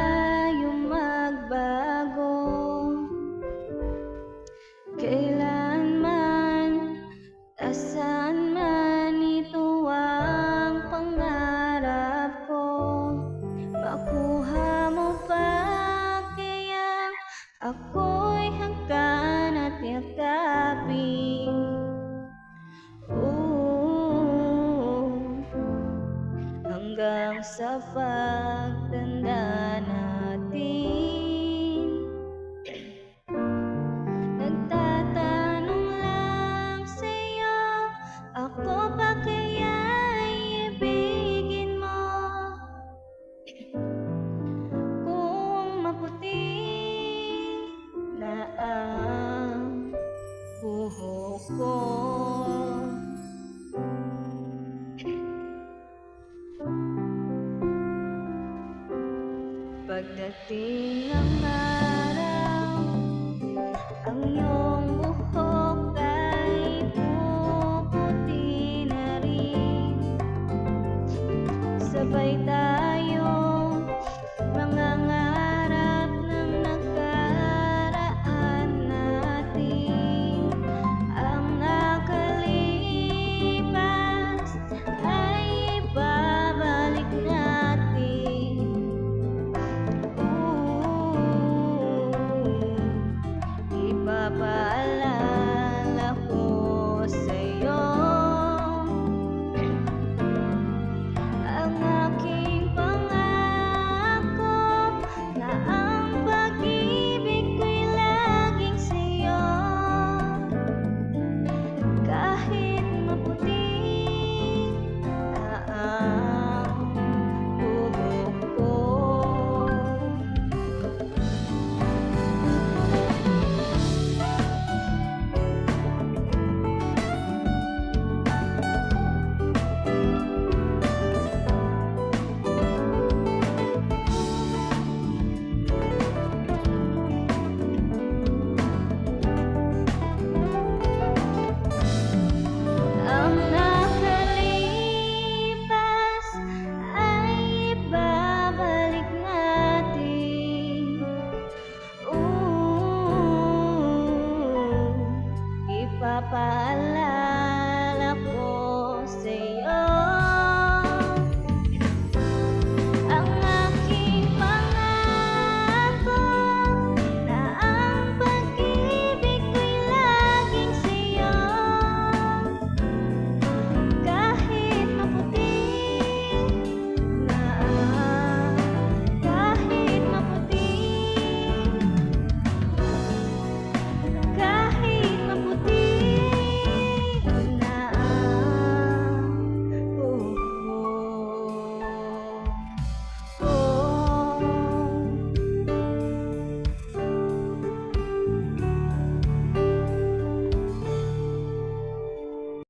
tayong magbago. Kailanman, nasaan man, ito ang pangarap ko. Makuha mo ba kaya ako'y hanggan at yakapin? Hanggang sa pagtanda natin. Nagtatanong lang sa'yo, ako ba kaya'y ibigin mo? Kung maputi na ang buhok ko, pagdating ng araw, ang iyong